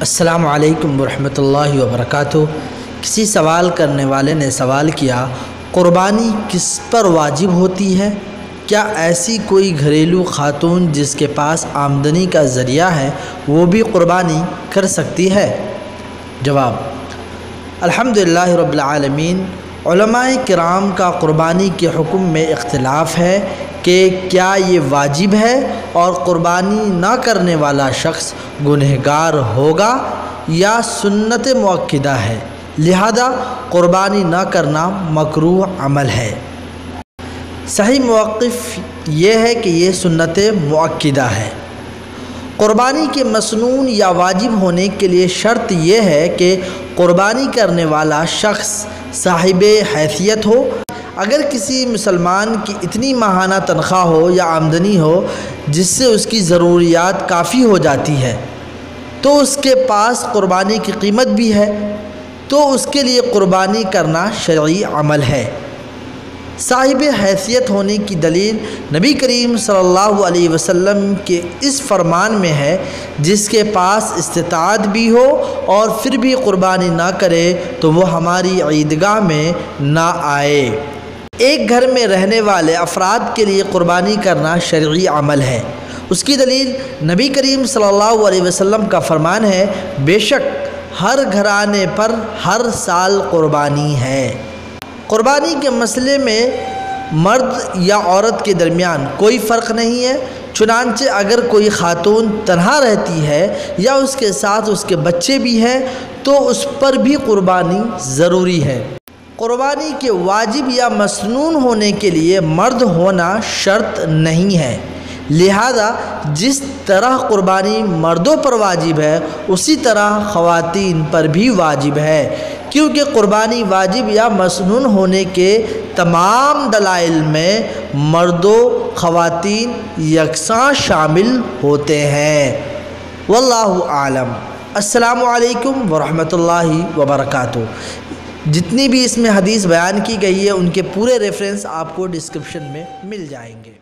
السلام علیکم ورحمۃ اللہ وبرکاتہ۔ کسی سوال کرنے والے نے سوال کیا، قربانی کس پر واجب ہوتی ہے؟ کیا ایسی کوئی گھریلو خاتون جس کے پاس آمدنی کا ذریعہ ہے وہ بھی قربانی کر سکتی ہے؟ جواب: الحمدللہ رب العالمین۔ علماء کرام کا قربانی کے حکم میں اختلاف ہے کہ کیا یہ واجب ہے اور قربانی نہ کرنے والا شخص گنہگار ہوگا یا سنت مؤکدہ ہے، لہذا قربانی نہ کرنا مکروہ عمل ہے۔ صحیح موقف یہ ہے کہ یہ سنت مؤکدہ ہے۔ قربانی کے مسنون یا واجب ہونے کے لیے شرط یہ ہے کہ قربانی کرنے والا شخص صاحب حیثیت ہو۔ اگر کسی مسلمان کی اتنی ماہانہ تنخواہ ہو یا آمدنی ہو جس سے اس کی ضروریات کافی ہو جاتی ہے تو اس کے پاس قربانی کی قیمت بھی ہے تو اس کے لیے قربانی کرنا شرعی عمل ہے۔ صاحب حیثیت ہونے کی دلیل نبی کریم صلی اللہ علیہ وسلم کے اس فرمان میں ہے، جس کے پاس استطاعت بھی ہو اور پھر بھی قربانی نہ کرے تو وہ ہماری عیدگاہ میں نہ آئے۔ ایک گھر میں رہنے والے افراد کے لیے قربانی کرنا شرعی عمل ہے۔ اس کی دلیل نبی کریم صلی اللہ علیہ وسلم کا فرمان ہے، بے شک ہر گھرانے پر ہر سال قربانی ہے۔ قربانی کے مسئلے میں مرد یا عورت کے درمیان کوئی فرق نہیں ہے، چنانچہ اگر کوئی خاتون تنہا رہتی ہے یا اس کے ساتھ اس کے بچے بھی ہیں تو اس پر بھی قربانی ضروری ہے۔ قربانی کے واجب یا مسنون ہونے کے لیے مرد ہونا شرط نہیں ہے، لہذا جس طرح قربانی مردوں پر واجب ہے اسی طرح خواتین پر بھی واجب ہے، کیونکہ قربانی واجب یا مسنون ہونے کے تمام دلائل میں مردوں خواتین یکساں شامل ہوتے ہیں۔ واللہ اعلم۔ السلام علیکم ورحمۃ اللہ وبرکاتہ۔ جتنی بھی اس میں حدیث بیان کی گئی ہے ان کے پورے ریفرنس آپ کو ڈسکرپشن میں مل جائیں گے۔